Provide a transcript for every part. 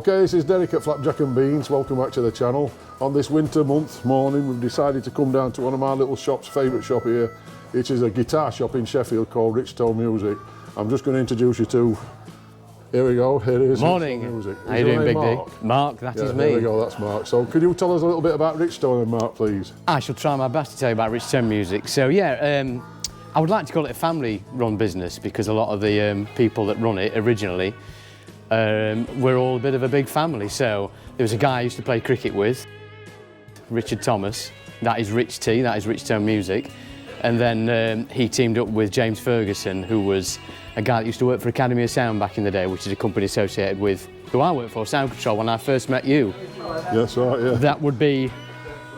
Okay, this is Derek at Flapjack and Beans. Welcome back to the channel. On this winter month morning, we've decided to come down to one of my little shops, favourite shop here. It is a guitar shop in Sheffield called You Richtone Music. I'm just going to introduce you to. Here we go. Here it is. Morning. How you doing, Big D? Mark, that is me. There we go. That's Mark. So, could you tell us a little bit about Richtone, Mark, please? I shall try my best to tell you about Richtone Music. So, yeah, I would like to call it a family-run business because a lot of the people that run it originally. We're all a bit of a big family. So there was a guy I used to play cricket with, Richard Thomas. That is Rich T, that is Richtone Music. And then he teamed up with James Ferguson, who was a guy that used to work for Academy of Sound back in the day, which is a company associated with who I worked for, Sound Control, when I first met you. Yes, right, yeah. That would be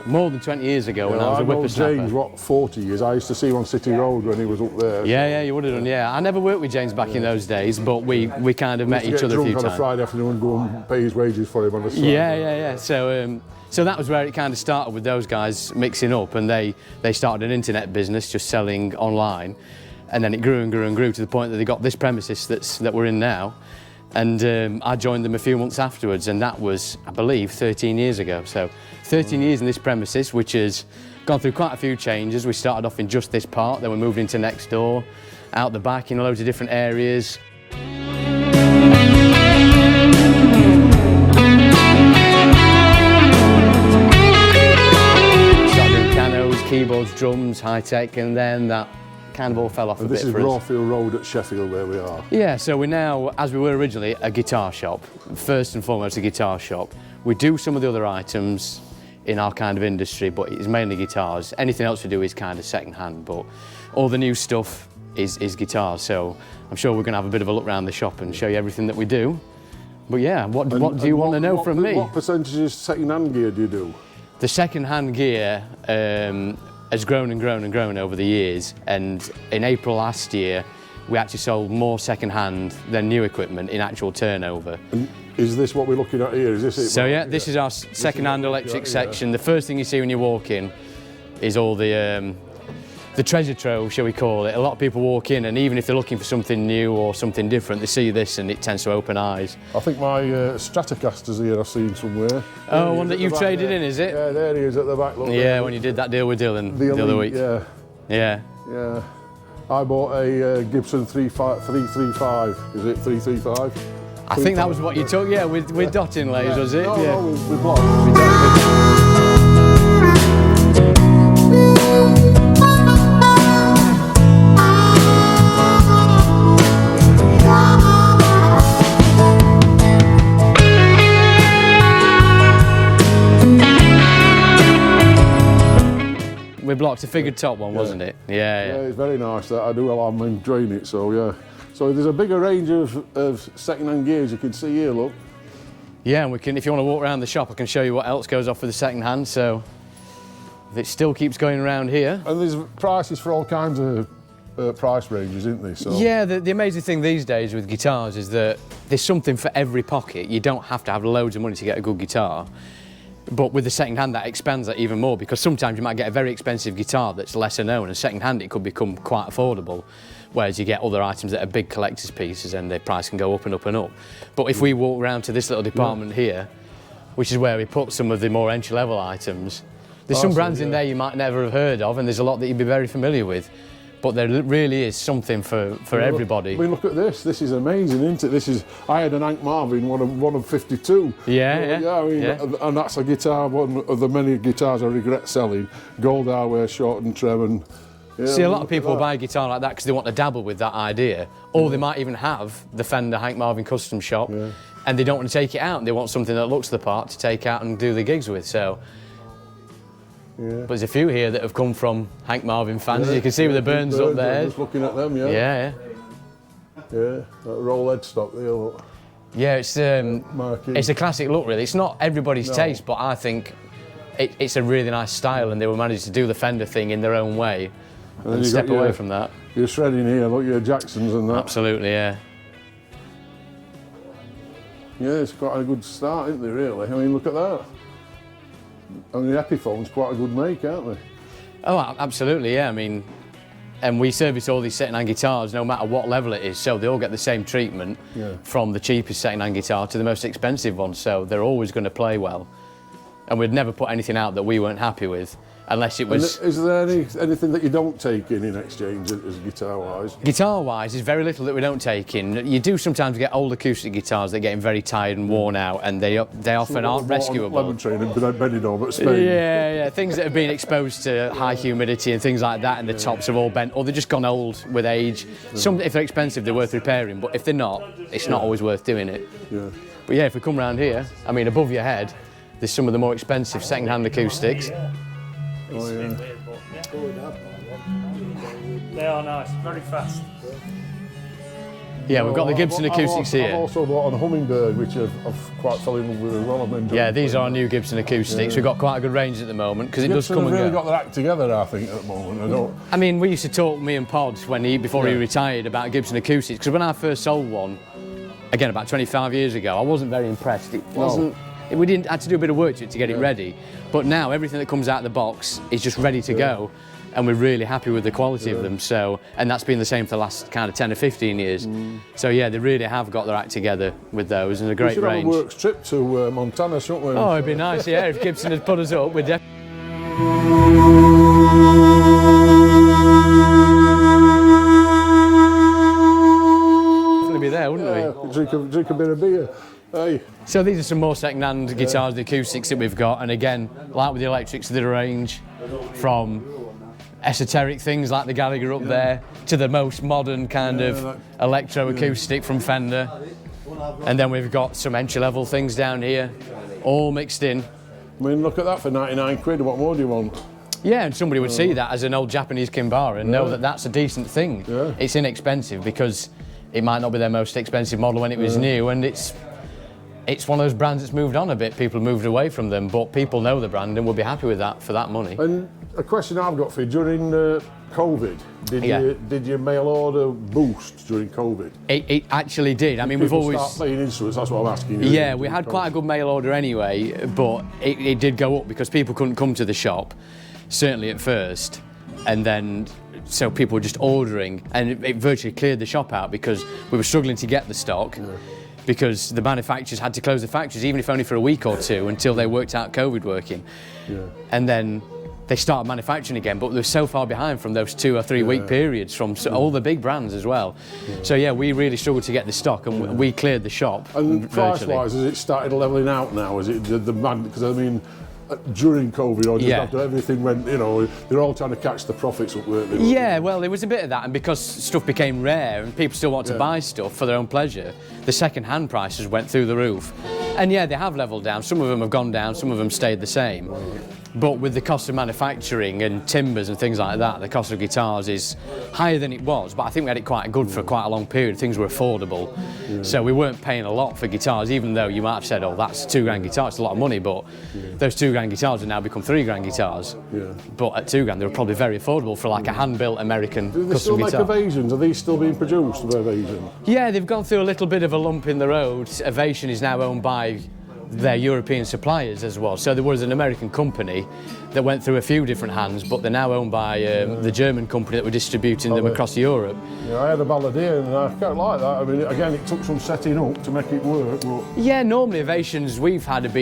more than 20 years ago when I was a whippersnapper. James, what, 40 years? I used to see him on City Road when he was up there. Yeah, you would have done, yeah. I never worked with James back in those days, but we kind of met each other a few times. On a Friday afternoon and go and pay his wages for him on a Saturday. Yeah. So that was where it kind of started with those guys mixing up, and they started an internet business just selling online, and then it grew and grew and grew to the point that they got this premises that we're in now. And I joined them a few months afterwards, and that was, I believe, 13 years ago. So 13 years in this premises, which has gone through quite a few changes. We started off in just this part, then we moved into next door, out the back in loads of different areas. Started doing pianos, keyboards, drums, high-tech, and then that kind of all fell off a bit for us. This is Rawfield Road at Sheffield where we are. Yeah, so we're now, as we were originally, a guitar shop. First and foremost, a guitar shop. We do some of the other items in our kind of industry, but it's mainly guitars. Anything else we do is kind of second-hand, but all the new stuff is guitars. So I'm sure we're going to have a bit of a look around the shop and show you everything that we do. But yeah, what do you want to know from me? What percentage of second-hand gear do you do? The second-hand gear has grown and grown and grown over the years, and in April last year we actually sold more second-hand than new equipment in actual turnover. And is this what we're looking at here? Is this it? So yeah, this is our second-hand electric section. The first thing you see when you walk in is all the treasure trove, shall we call it. A lot of people walk in, and even if they're looking for something new or something different, they see this and it tends to open eyes. I think my Stratocaster's here I've seen somewhere. Oh, one that you've traded in, is it? Yeah, there he is at the back. Look, yeah, when you did that deal with Dylan the other week. Yeah. I bought a Gibson 335. Is it 335? I think that was what you took, yeah, with dot inlays, was it? No, with blocks. With blocks, a figured top one, wasn't it? Yeah, it's very nice. That I do. I'm enjoying it. So yeah. So there's a bigger range of second-hand gears you can see here. Look. Yeah, and we can. If you want to walk around the shop, I can show you what else goes off with the second-hand. So it still keeps going around here. And there's prices for all kinds of price ranges, isn't there? So. Yeah, the amazing thing these days with guitars is that there's something for every pocket. You don't have to have loads of money to get a good guitar. But with the second-hand, that expands that even more, because sometimes you might get a very expensive guitar that's lesser known, and second-hand it could become quite affordable, whereas you get other items that are big collector's pieces and their price can go up and up and up. But if we walk around to this little department here, which is where we put some of the more entry-level items, there's some brands in there you might never have heard of, and there's a lot that you'd be very familiar with. But there really is something for everybody. I mean, look at this. This is amazing, isn't it? I had an Hank Marvin, one of 52. Yeah. I mean, and that's a guitar, one of the many guitars I regret selling. Gold hardware, short and trem, and. Yeah, see, a lot of people buy a guitar like that because they want to dabble with that idea, or they might even have the Fender Hank Marvin custom shop, and they don't want to take it out, and they want something that looks the part to take out and do the gigs with. So. Yeah. But there's a few here that have come from Hank Marvin fans. You can see with the burns up there. Just looking at them, Yeah, that roll headstock there. Look. Yeah, it's a classic look, really. It's not everybody's taste, but I think it's a really nice style, and they were managed to do the Fender thing in their own way and step away from that. You're shredding here, look, your Jacksons and that. Absolutely, yeah. Yeah, it's quite a good start, isn't it, really? I mean, look at that. I mean, the Epiphone's quite a good make, aren't they? Oh, absolutely, yeah. I mean, And we service all these second-hand guitars no matter what level it is, so they all get the same treatment from the cheapest second-hand guitar to the most expensive one, so they're always going to play well. And we'd never put anything out that we weren't happy with, unless it was... And is there anything that you don't take in exchange as guitar-wise? Guitar-wise, there's very little that we don't take in. You do sometimes get old acoustic guitars that are getting very tired and worn out, and they often aren't rescuable. Lemon Tree and Benidorm at Spain. Yeah, things that have been exposed to high humidity and things like that, and the tops have all bent, or they've just gone old with age. Some, if they're expensive, they're worth repairing, but if they're not, it's not always worth doing it. Yeah. But yeah, if we come round here, I mean, above your head, there's some of the more expensive second-hand acoustics. Oh, yeah. They are nice, very fast. Yeah, we've got the Gibson acoustics here. I've also bought a Hummingbird, which I've quite fell in love with as well. I've been Yeah, these are new Gibson acoustics. We've got quite a good range at the moment because it does come and really go. got their act together, I think, at the moment. I mean, we used to talk, me and Pod, before he retired, about Gibson acoustics, because when I first sold one, again about 25 years ago, I wasn't very impressed. It wasn't. We didn't had to do a bit of work to it to get it ready, but now everything that comes out of the box is just ready to go, and we're really happy with the quality of them. So, and that's been the same for the last kind of 10 or 15 years. So yeah, they really have got their act together with those, and a great range. We should have a works trip to Montana, shouldn't we? Oh, it'd be nice, yeah. If Gibson had put us up, we'd definitely be there, wouldn't we? Drink a bit of beer. Hey. So these are some more second-hand guitars, the acoustics that we've got, and again, like with the electrics, the range from esoteric things like the Gallagher up there to the most modern kind of electro-acoustic from Fender. And then we've got some entry-level things down here, all mixed in. I mean, look at that for 99 quid, what more do you want? Yeah, and somebody would see that as an old Japanese Kimbara and know that that's a decent thing. Yeah. It's inexpensive because it might not be their most expensive model when it was new, and it's one of those brands that's moved on a bit. People have moved away from them, but people know the brand and will be happy with that for that money. And a question I've got for you, during COVID, did your mail order boost during COVID? It actually did. I mean, we've always start playing instruments, that's what I'm asking you. Yeah, we had quite a good mail order anyway, but it did go up because people couldn't come to the shop, certainly at first, and then so people were just ordering, and it virtually cleared the shop out because we were struggling to get the stock. Because the manufacturers had to close the factories, even if only for a week or two, until they worked out COVID working. And then they started manufacturing again, but they're so far behind from those 2 or 3 week periods from all the big brands as well. So yeah, we really struggled to get the stock, and we cleared the shop. And price-wise, has it started levelling out now? Is it the man? Because I mean, during COVID or just after everything went, you know, they're all trying to catch the profits up, weren't they? Yeah, well, there was a bit of that, and because stuff became rare and people still want to buy stuff for their own pleasure, the second-hand prices went through the roof. And yeah, they have levelled down. Some of them have gone down, some of them stayed the same. But with the cost of manufacturing and timbers and things like that, the cost of guitars is higher than it was, but I think we had it quite good for quite a long period. Things were affordable. So we weren't paying a lot for guitars, even though you might have said, oh, that's a £2 guitar, it's a lot of money, but those £2 guitars have now become £3 guitars. But at £2 they were probably very affordable for like a hand-built American Do they custom still guitar. make Evasions? Are these still being produced, the Evasion? Yeah, they've gone through a little bit of a lump in the road. Ovation is now owned by their European suppliers as well. So there was an American company that went through a few different hands, but they're now owned by the German company that were distributing them across Europe. Yeah, I had a Balladeer and I quite like that. I mean, again, it took some setting up to make it work. But Yeah, normally Ovations we've had have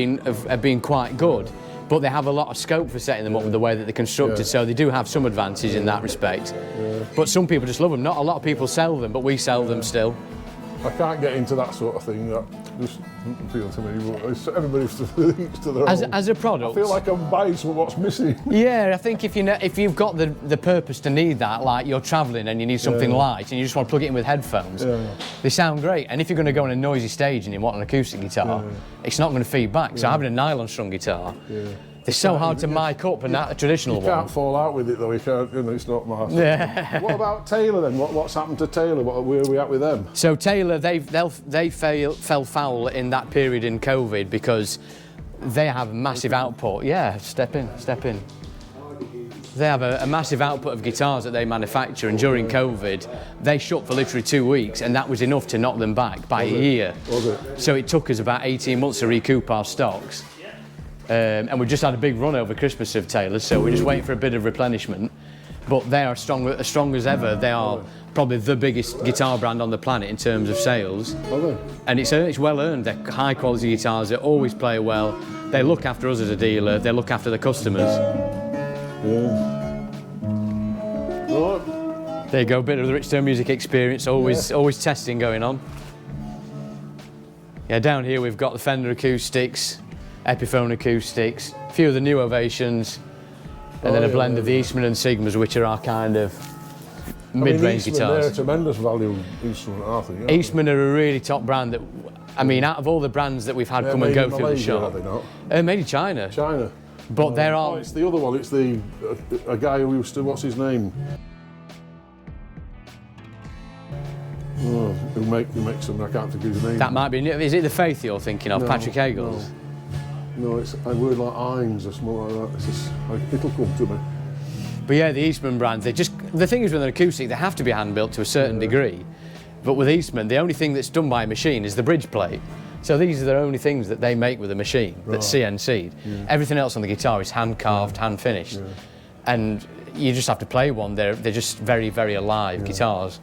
been quite good, but they have a lot of scope for setting them up with the way that they're constructed, so they do have some advantage in that respect. But some people just love them. Not a lot of people sell them, but we sell them still. I can't get into that sort of thing. That just doesn't appeal to me. But everybody's each to their own. As a product, I feel like I'm buying some of what's missing. Yeah, I think if you've got the purpose to need that, like you're travelling and you need something light and you just want to plug it in with headphones, they sound great. And if you're going to go on a noisy stage and you want an acoustic guitar, it's not going to feed back. So having a nylon strung guitar, they're so hard to mic up, and that a traditional one. You can't fall out with it though. You can't. You know, it's not massive. Yeah. What about Taylor then? What's happened to Taylor? Where are we at with them? So Taylor, they fell foul in that period in COVID because they have a massive output. Yeah, step in. They have a massive output of guitars that they manufacture, and during COVID, they shut for literally 2 weeks, and that was enough to knock them back by a year. Was it? So it took us about 18 months to recoup our stocks. And we just had a big run over Christmas of Taylor, so we're just waiting for a bit of replenishment. but they are as strong as ever. They are probably the biggest guitar brand on the planet in terms of sales. Are they? And it's well earned. They're high quality guitars, they always play well. They look after us as a dealer, they look after the customers. Yeah. Right. There you go, a bit of the Richtone music experience, always testing going on. Yeah, down here we've got the Fender acoustics, Epiphone acoustics, a few of the new Ovations, and then a blend of the Eastman and Sigmas, which are our kind of mid-range guitars. They're a tremendous value instrument, I think. Eastman are a really top brand that, I mean, out of all the brands that we've had come and go through the shop, made in China. China. But there are. Oh, it's the other one. It's the a guy who used to. What's his name? Oh, who makes them? I can't think of his name. That might be. Is it the Faith you're thinking of, No, Patrick Hagels? No, it's a word like Heinz or something like that. It's just, it'll come to me. But yeah, the Eastman brands. The thing is with an acoustic, they have to be hand built to a certain degree. But with Eastman, the only thing that's done by a machine is the bridge plate. So these are the only things that they make with a machine that's CNC'd. Yeah. Everything else on the guitar is hand carved, hand finished, and you just have to play one. They're just very, very alive guitars.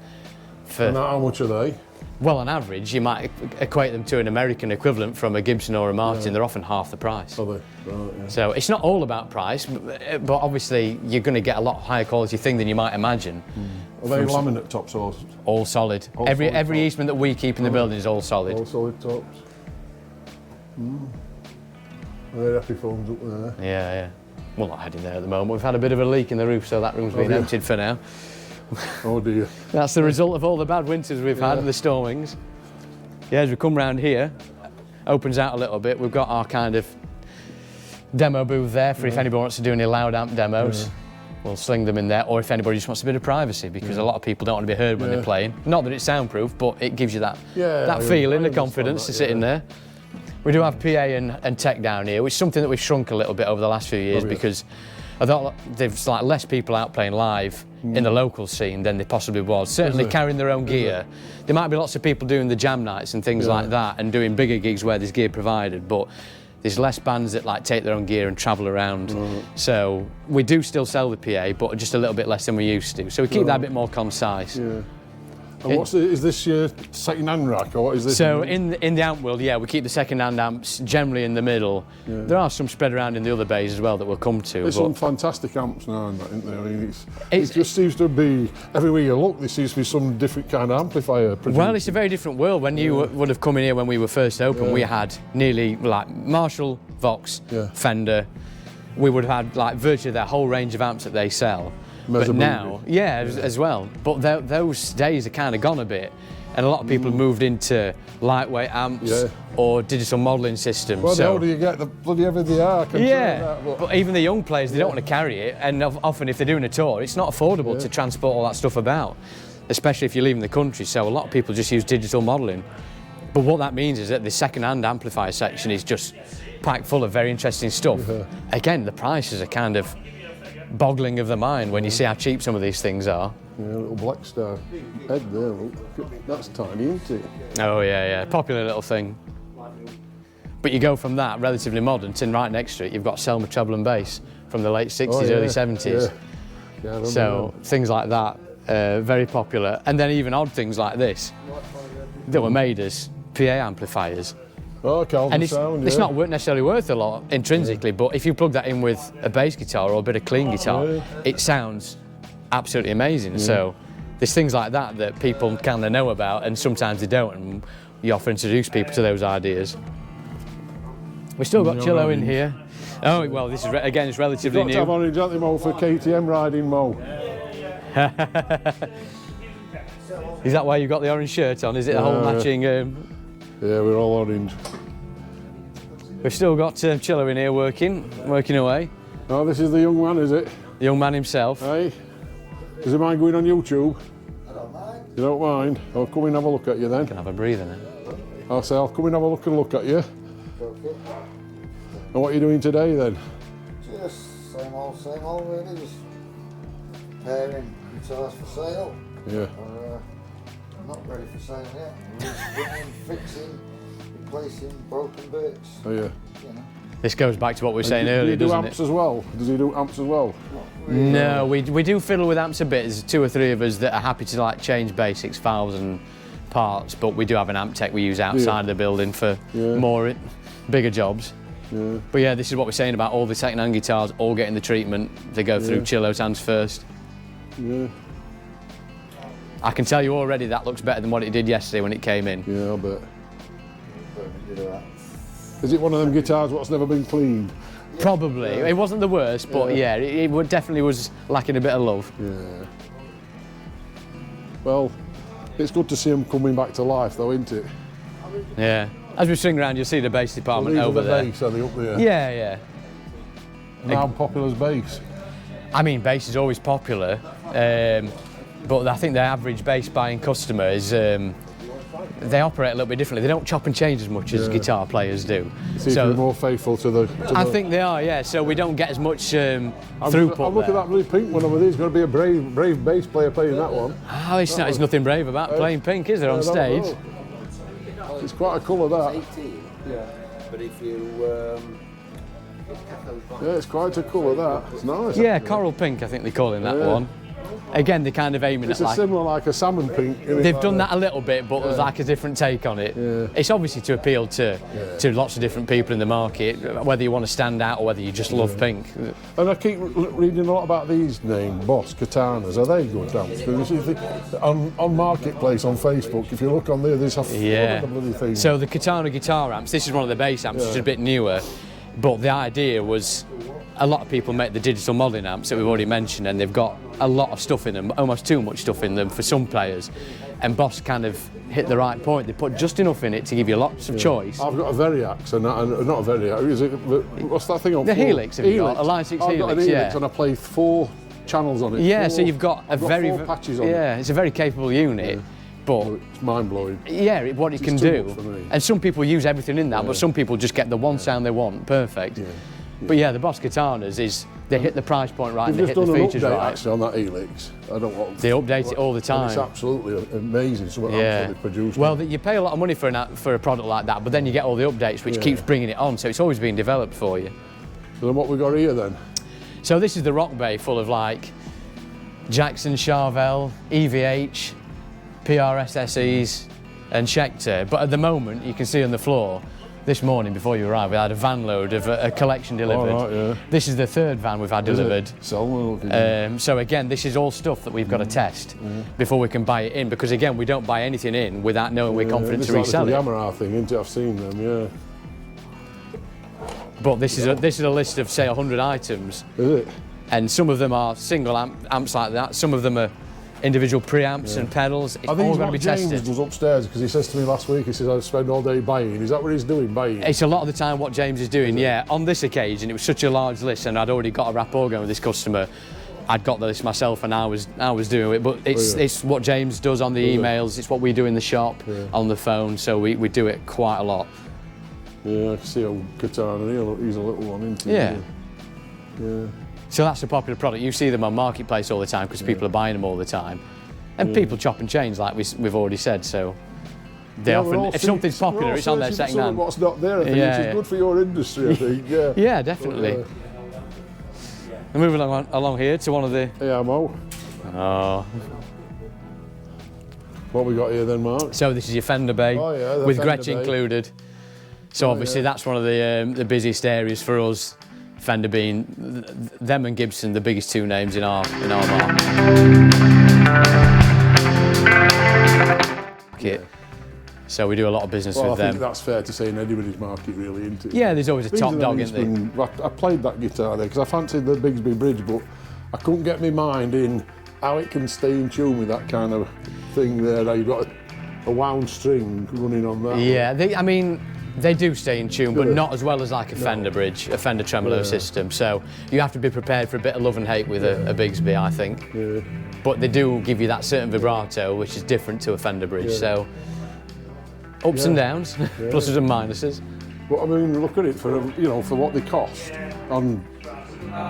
And how much are they? Well, on average, you might equate them to an American equivalent from a Gibson or a Martin. They're often half the price. Are they? Right, yeah. So it's not all about price, but obviously you're going to get a lot higher quality thing than you might imagine. Are they laminate tops or? All solid. Every Eastman that we keep in the building is all solid. All solid tops. They're Epiphones up there. Yeah. We're not heading there at the moment. We've had a bit of a leak in the roof, so that room's been emptied for now. Oh dear. That's the result of all the bad winters we've had and the stormings. Yeah, as we come round here, opens out a little bit. We've got our kind of demo booth there for if anybody wants to do any loud amp demos. We'll sling them in there, or if anybody just wants a bit of privacy, because a lot of people don't want to be heard when they're playing. Not that it's soundproof, but it gives you that feeling, the confidence to sit in there. We do have PA and tech down here, which is something that we've shrunk a little bit over the last few years because I thought there's like less people out playing live in the local scene than there possibly was. Certainly carrying their own gear. There might be lots of people doing the jam nights and things like that and doing bigger gigs where there's gear provided, but there's less bands that like take their own gear and travel around. So we do still sell the PA, but just a little bit less than we used to. So we keep that a bit more concise. Yeah. And is this your second-hand rack, or what is this? So in the amp world, we keep the second-hand amps generally in the middle. There are some spread around in the other bays as well that we'll come to. There's some fantastic amps now, isn't there? I mean, it just seems to be, everywhere you look, there seems to be some different kind of amplifier produced. Well, it's a very different world. When you would have come in here when we were first open, we had nearly like Marshall, Vox, Fender. We would have had like virtually their whole range of amps that they sell. But now, as well. But those days are kind of gone a bit, and a lot of people have moved into lightweight amps or digital modelling systems. Well, the older you get, the bloody heavier they are. But even the young players, they don't want to carry it, and often if they're doing a tour, it's not affordable to transport all that stuff about, especially if you're leaving the country. So a lot of people just use digital modelling. But what that means is that the second-hand amplifier section is just packed full of very interesting stuff. Again, the prices are kind of boggling of the mind when you see how cheap some of these things are. Yeah, a little Black Star head there, look. That's tiny, isn't it? Oh yeah, popular little thing. But you go from that, relatively modern, to right next to it, you've got Selma treble and bass from the late 60s, early 70s. So things like that, very popular. And then even odd things like this, that were made as PA amplifiers. Oh, and it's not necessarily worth a lot intrinsically, but if you plug that in with a bass guitar or a bit of clean guitar, it sounds absolutely amazing. So there's things like that that people kind of know about, and sometimes they don't, and you often introduce people to those ideas. We've still got cello in here. Oh, well, this is, again, it's relatively new. You've got to have orange anthem for KTM riding, Mo. Is that why you've got the orange shirt on? Is it a whole matching... Yeah, we're all orange. We've still got cello in here working away. Oh, this is the young man, is it? The young man himself. Hey, does he mind going on YouTube? I don't mind. You don't mind? I'll come in and have a look at you then. You can have a breather now. I'll say I'll come in and have a look at you. And what are you doing today then? Just same old really, just preparing guitars for sale. Yeah. Not ready for sale yet. I'm just bringing, fixing, replacing broken bits. Oh yeah. You know. This goes back to what we were saying earlier, do doesn't amps it? as well? Does he do amps as well? No, we do fiddle with amps a bit. There's 2 or 3 of us that are happy to like change basics, valves and parts, but we do have an amp tech we use outside of the building for bigger jobs. Yeah. But yeah, this is what we're saying about all the second-hand guitars all getting the treatment. They go through Chillo's hands first. Yeah. I can tell you already that looks better than what it did yesterday when it came in. Yeah, I bet. Is it one of them guitars what's never been cleaned? Probably. It wasn't the worst, but yeah, it definitely was lacking a bit of love. Yeah. Well, it's good to see them coming back to life though, isn't it? Yeah. As we swing around, you'll see the bass department over there. Bass, are they up there? Yeah, yeah. And how popular is bass? I mean, bass is always popular, but I think the average bass buying customer is, they operate a little bit differently. They don't chop and change as much as guitar players do. Seem to be more faithful to the... I think they are, yeah, so we don't get as much throughput I'm looking there. at that really pink one over there. There's going to be a brave bass player playing that one. Oh, it's nothing brave about playing pink, is there, on stage? It's quite a colour, that. 18. Yeah. But if you... Yeah, it's quite a colour, that. It's nice. Yeah, actually. coral pink, I think they're calling that Yeah. one. Again, they're kind of aiming It's at a like... similar like a salmon pink. They've done that a little bit, but there's like a different take on it. Yeah. It's obviously to appeal to lots of different people in the market, whether you want to stand out or whether you just love pink. And I keep reading a lot about these names, Boss, Katanas. Are they good amps? Because on Marketplace on Facebook, if you look on there, there's a flood of the bloody things. So the Katana guitar amps, this is one of the bass amps, which is a bit newer, but the idea was a lot of people make the digital modelling amps that we've already mentioned, and they've got a lot of stuff in them, almost too much stuff in them for some players. And Boss kind of hit the right point. They put just enough in it to give you lots of choice. I've got a Variax, and not a Variax. Is it? What's that thing on? The Helix, have you got? A Line 6 I've Helix, got an Helix, yeah. and I play 4 channels on it. Yeah, Four- so you've got I've got 4 patches on it. Yeah, it's a very capable unit, but It's mind blowing. yeah, what it can too do. much for me. And some people use everything in that, but some people just get the one sound they want, perfect. But yeah, the Boss Katanas they hit the price point right and they They've hit the just done an features update right. actually on that Helix. I don't want. They update it all the And time. it's absolutely amazing. Some of the amps that they produce. Well, you pay a lot of money for a product like that, but then you get all the updates, which keeps bringing it on. So it's always being developed for you. So then what we got here then? So this is the rock bay full of like Jackson, Charvel, EVH, PRS SEs, and Schecter. But at the moment, you can see on the floor. This morning, before you arrived, we had a van load of a collection delivered. All right, yeah. This is the 3rd van we've had delivered. Selma. So again, this is all stuff that we've got to test before we can buy it in, because again, we don't buy anything in without knowing we're confident to resell the it. Yamaha thing, isn't it? I've seen them, But this is a list of say 100 items, Is it? and some of them are single amps like that. Some of them are individual preamps and pedals. It's I think all it's going to what be James tested. does upstairs, because he says to me last week, he says, I spend all day buying. Is that what he's doing, buying? It's a lot of the time what James is doing, yeah. On this occasion, it was such a large list, and I'd already got a rapport going with this customer. I'd got the list myself, and I was doing it. But it's what James does on the emails. It's what we do in the shop, on the phone. So we do it quite a lot. Yeah, I can see a guitar, and he's a little one, isn't he? Yeah. Yeah. So that's a popular product. You see them on Marketplace all the time because people are buying them all the time. And people chop and change, like we've already said, so they often, if something's popular, it's on their second hand. What's not there, I think, which is good for your industry, I think. Yeah, yeah, definitely. We're moving along here to one of the... AMO. Oh. What we got here then, Mark? So this is your fender bay, Oh, yeah, the with Fender Gretsch bay. included. So obviously that's one of the busiest areas for us. Fender being them and Gibson, the biggest 2 names in our market. So we do a lot of business Well, with I them. think that's fair to say in anybody's market, really, isn't it? Yeah, there's always a top dog, isn't there? I played that guitar there because I fancied the Bigsby Bridge, but I couldn't get my mind in how it can stay in tune with that kind of thing there. How you've got a wound string running on that. Yeah, they do stay in tune, but Yeah. not as well as like a Fender bridge, a Fender tremolo system. So you have to be prepared for a bit of love and hate with a Bigsby, I think. Yeah. But they do give you that certain vibrato, which is different to a Fender bridge. So ups and downs, pluses and minuses. But I mean, look at it for what they cost on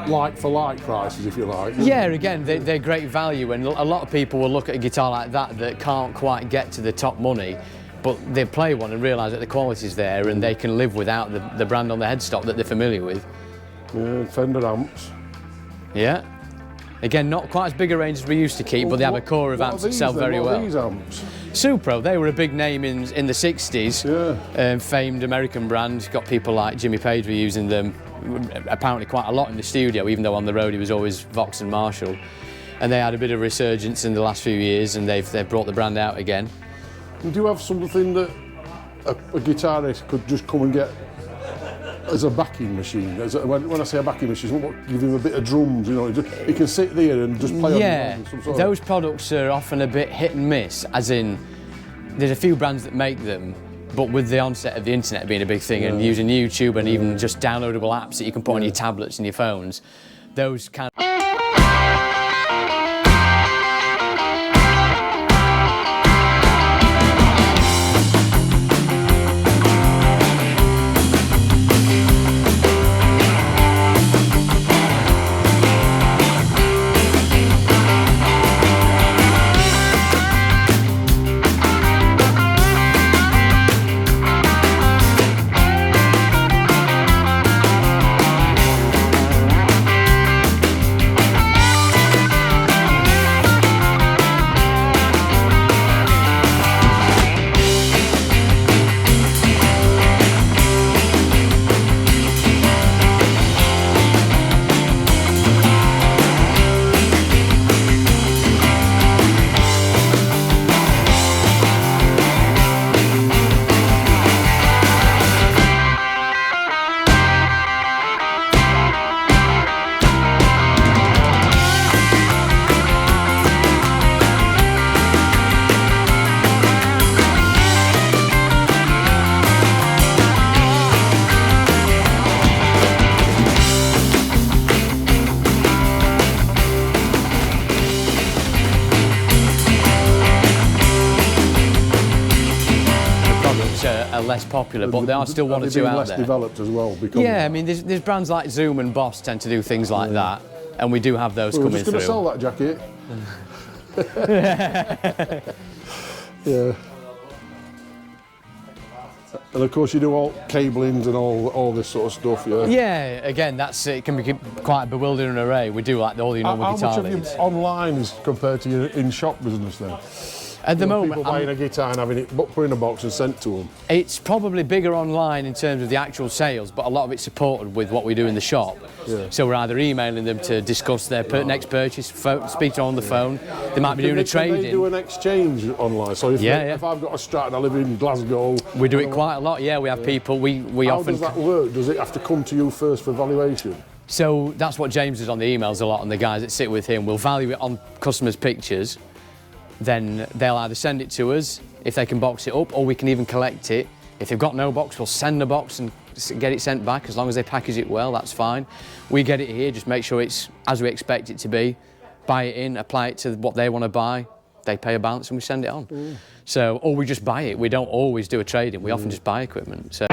like for like prices, if you like. Yeah, again, they're great value, and a lot of people will look at a guitar like that can't quite get to the top money, but they play one and realise that the quality's there and they can live without the brand on the headstock that they're familiar with. Yeah, Fender amps. Yeah. Again, not quite as big a range as we used to keep, but they have a core of amps that sell very What well. are these amps? Supro, they were a big name in the 60s. Yeah. Famed American brand. Got people like Jimmy Page were using them apparently quite a lot in the studio, even though on the road he was always Vox and Marshall. And they had a bit of resurgence in the last few years, and they've brought the brand out again. Do you have something that a guitarist could just come and get as a backing machine? When I say a backing machine, give him a bit of drums, you know, he can sit there and just play on some sort those products are often a bit hit and miss, as in there's a few brands that make them, but with the onset of the internet being a big thing and using YouTube and even just downloadable apps that you can put on your tablets and your phones, those kind of... Are less popular, but there are still one or two out less there. Developed as well. Yeah, I mean, there's brands like Zoom and Boss tend to do things like that, and we do have those coming through. We're just going to sell that jacket. Yeah. And of course you do all cablings and all this sort of stuff, yeah? Yeah, again, it can be quite a bewildering array. We do like all the normal guitar How much of your online is compared to your in-shop business then? At the moment, people buying a guitar and having it put in a box and sent to them. It's probably bigger online in terms of the actual sales, but a lot of it's supported with what we do in the shop. Yeah. So we're either emailing them to discuss their next purchase, speak to them on the phone. They might be doing a trade-in. Can they do an exchange online? So if I've got a Strat and I live in Glasgow... We do it quite a lot, yeah. We have people, we How often... does that work? Does it have to come to you first for valuation? So that's what James does on the emails a lot, and the guys that sit with him will value it on customers' pictures. Then they'll either send it to us if they can box it up, or we can even collect it. If they've got no box, we'll send a box and get it sent back. As long as they package it well, that's fine. We get it here, just make sure it's as we expect it to be. Buy it in, apply it to what they want to buy. They pay a balance and we send it on. So, or we just buy it. We don't always do a trade-in. We often just buy equipment. So.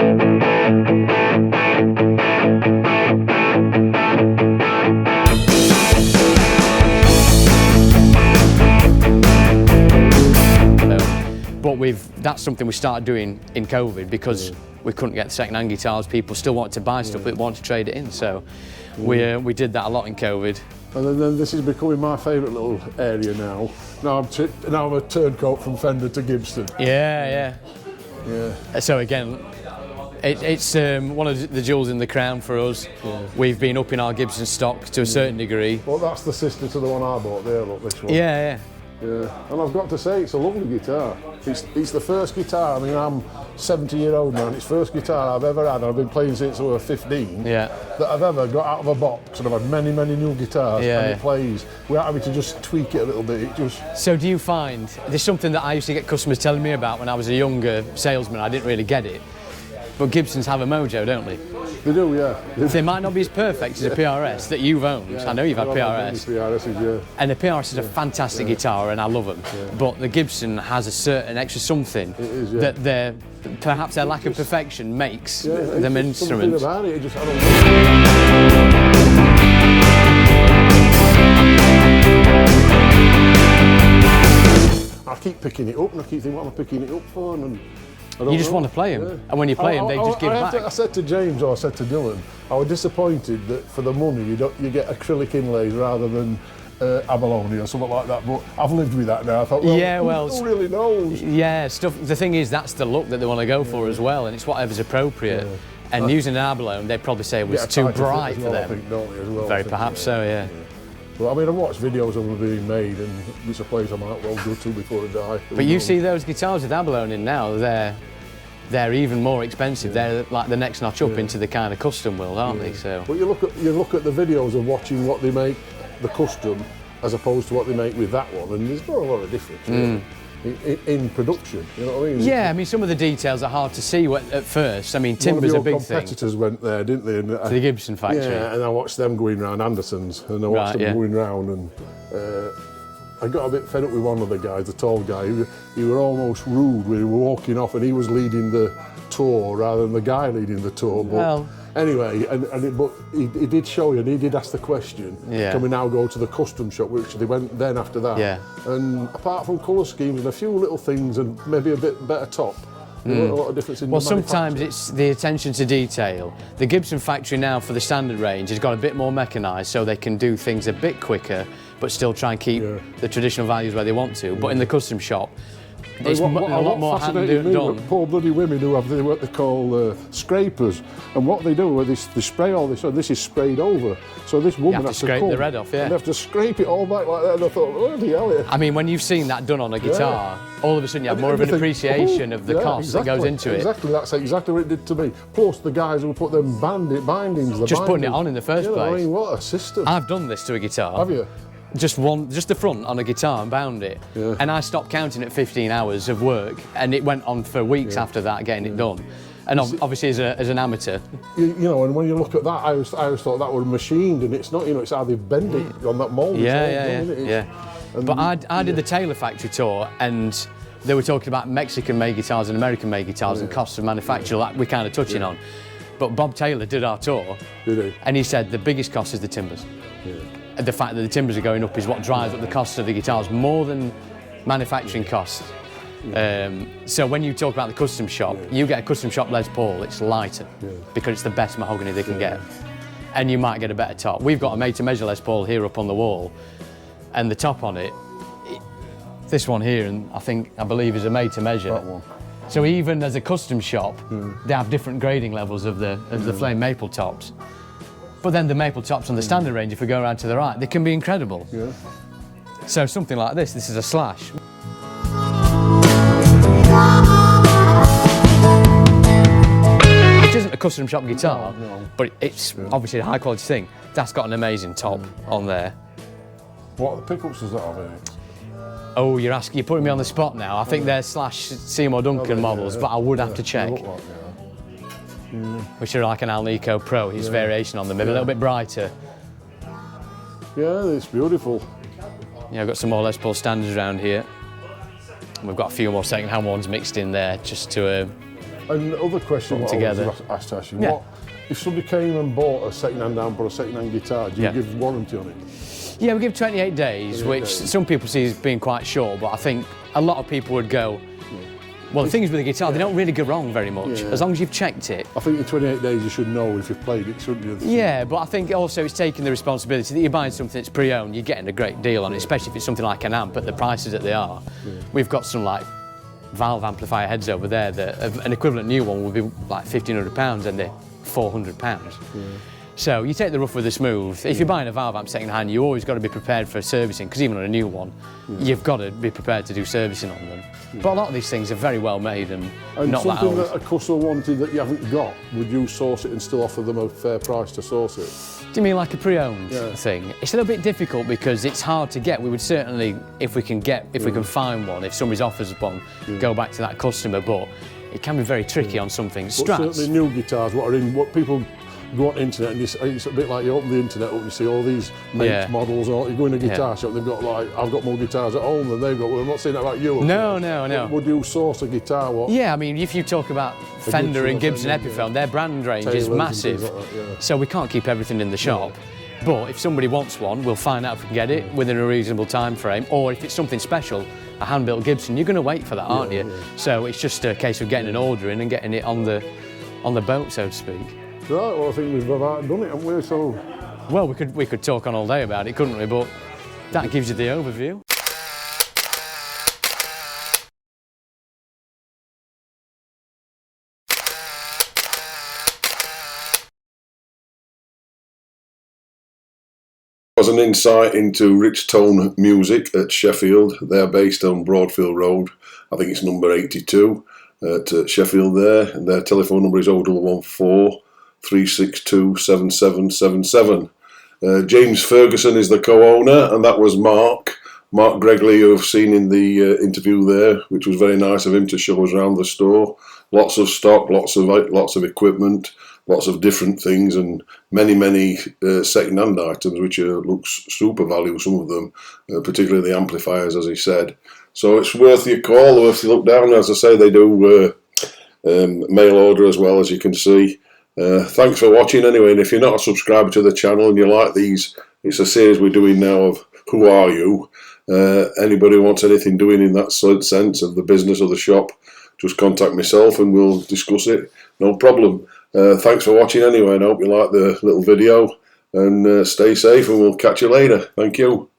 But that's something we started doing in COVID because we couldn't get second-hand guitars. People still wanted to buy stuff, but wanted to trade it in. So we did that a lot in COVID. And then this is becoming my favourite little area now. Now I'm a turncoat from Fender to Gibson. Yeah. Yeah. So again, it's one of the jewels in the crown for us. Yeah. We've been upping our Gibson stock to a certain degree. Well, that's the sister to the one I bought there, look, this one. Yeah. Yeah, and I've got to say, it's a lovely guitar. It's the first guitar, I mean, I'm 70-year-old now, and it's the first guitar I've ever had, and I've been playing since I was 15, that I've ever got out of a box, and I've had many, many new guitars, and it plays without having to just tweak it a little bit. So do you find, there's something that I used to get customers telling me about when I was a younger salesman, I didn't really get it, but Gibsons have a mojo, don't they? They do, yeah. They might not be as perfect as a PRS that you've owned. I know you've had PRS. And the PRS is a fantastic guitar, and I love them. Yeah. But the Gibson has a certain extra something that perhaps their lack of perfection makes them instruments. Something about it, I keep picking it up, and I keep thinking, what am I picking it up for? And I don't You just know. want to play them, Yeah. and when you play them, they just give back. I said to James, or I said to Dylan, I was disappointed that for the money you get acrylic inlays rather than abalone or something like that. But I've lived with that now. I thought, well, Yeah, well, who really knows? Yeah, stuff. The thing is, that's the look that they want to go for as well, and it's whatever's appropriate. And using an abalone, they'd probably say it was Get a too tighter fit bright as for well, I them. think, don't they, as well, I Very think, perhaps so, yeah. Well, I mean, I've watched videos of them being made, and it's a place I might well go to before I die. But you see those guitars with abalone in now, they're even more expensive. They're like the next notch up into the kind of custom world, aren't they? So. But you look at the videos of watching what they make, the custom, as opposed to what they make with that one, and there's not a lot of difference really, in production. You know what I mean? Yeah, I mean, some of the details are hard to see at first. I mean, One of timber's a your big thing. competitors went there, didn't they? And, To the Gibson factory. Yeah, and I watched them going round Anderson's, and I watched Right, them yeah. going round, and I got a bit fed up with one of the guys, the tall guy. He were almost rude when he were walking off, and he was leading the tour rather than the guy leading the tour. But Well. anyway, but he did show you, and he did ask the question, Yeah. can we now go to the custom shop, which they went then after that. Yeah. And apart from colour schemes and a few little things and maybe a bit better top, there weren't a lot of difference in Well, the sometimes manufacture. it's the attention to detail. The Gibson factory now for the standard range has got a bit more mechanised, so they can do things a bit quicker, but still try and keep the traditional values where they want to. But in the custom shop, it's a lot more hand fascinated me done. were poor bloody women who have what they call scrapers, and what they do is they spray all this, and this is sprayed over. So this woman have to has scrape come, the red off, yeah. and they have to scrape it all back like that. And I thought, oh the hell! I mean, when you've seen that done on a guitar, all of a sudden you have more of an And you think, appreciation oh, of the yeah, cost that goes into it. Exactly, that's exactly what it did to me. Plus the guys who put them bindings, Just putting it on in the first I place. mean, what a system! I've done this to a guitar. Have you? Just the front on a guitar and bound it. Yeah. And I stopped counting at 15 hours of work, and it went on for weeks after that getting it done. And obviously as an amateur. You know, and when you look at that, I always thought that were machined, and it's not. You know, it's how they bend it on that mould. Yeah. But I did the Taylor factory tour, and they were talking about Mexican-made guitars and American-made guitars and costs of manufacture, like we're kind of touching on. But Bob Taylor did our tour, Did he? and he said the biggest cost is the timbers. And the fact that the timbers are going up is what drives up the cost of the guitars more than manufacturing costs. So when you talk about the custom shop, you get a custom shop Les Paul, it's lighter because it's the best mahogany they can get. And you might get a better top. We've got a made-to-measure Les Paul here up on the wall, and the top on it, this one here, and I believe is a made-to-measure. That one. So even as a custom shop, they have different grading levels of the flame maple tops. But then the maple tops on the standard range, if we go around to the right, they can be incredible. Yeah. So something like this is a slash. Which isn't a custom shop guitar, but it's obviously a high quality thing. That's got an amazing top on there. What pickups does that have in it? Oh, you're putting me on the spot now. I think they're slash Seymour Duncan models, but I would have to check. They look like, Which are like an Alnico Pro, his variation on them, maybe a little bit brighter. yeah, it's beautiful. Yeah, I've got some more Les Paul standards around here. And we've got a few more second-hand ones mixed in there just to... And the other question what together. I was asked to ask you, Yeah. what if somebody came and bought a second-hand amp or a second-hand guitar, do you Yeah. give warranty on it? Yeah, we give 28 days, 28 which days. some people see as being quite short, but I think a lot of people would go, well, the thing is with a guitar, they don't really go wrong very much, Yeah. as long as you've checked it. I think in 28 days you should know if you've played it, shouldn't you? Yeah, but I think also it's taking the responsibility that you're buying something that's pre-owned, you're getting a great deal on it, especially if it's something like an amp at the prices that they are. We've got some like valve amplifier heads over there that an equivalent new one would be like £1,500 and they're £400. So you take the rough with the smooth. If you're buying a valve amp second hand, you always got to be prepared for servicing, because even on a new one, you've got to be prepared to do servicing on them. But a lot of these things are very well made and not that something old. that a customer wanted that you haven't got, would you source it and still offer them a fair price to source it? Do you mean like a pre-owned Yeah. thing? It's a little bit difficult because it's hard to get. We would certainly, if we can find one, if somebody's offers one, go back to that customer. But it can be very tricky on some things. But certainly new guitars, what people go on the internet, and it's a bit like you open the internet up and you see all these makes, models, or you go in a guitar shop, they've got like, I've got more guitars at home than they've got. Well, I'm not saying that about you. No. Would you source a guitar? What? Yeah, I mean, if you talk about Fender and Gibson Fender, Epiphone, their brand range Taylors is and massive. things like that, yeah. So we can't keep everything in the shop. But if somebody wants one, we'll find out if we can get it within a reasonable time frame. Or if it's something special, a hand-built Gibson, you're going to wait for that, aren't you? Yeah. So it's just a case of getting an order in and getting it on the boat, so to speak. Right, well I think we've about done it, haven't we? So, Well, we could talk on all day about it, couldn't we? But that gives you the overview. was an insight into Richtone Music at Sheffield. They're based on Broadfield Road. I think it's number 82 at Sheffield there, and their telephone number is 0114 362 7777. James Ferguson is the co-owner, and that was Mark Gregley, who I've seen in the interview there, which was very nice of him to show us around the store. Lots of stock, lots of equipment, lots of different things, and many second-hand items, which looks super value, some of them, particularly the amplifiers, as he said. So it's worth your call, or if you look down, as I say, they do mail order as well, as you can see. Thanks for watching anyway, and if you're not a subscriber to the channel and you like these, it's a series we're doing now of Who Are You? Anybody who wants anything doing in that sense of the business or the shop, just contact myself and we'll discuss it, no problem. Thanks for watching anyway, and I hope you like the little video, and stay safe, and we'll catch you later. Thank you.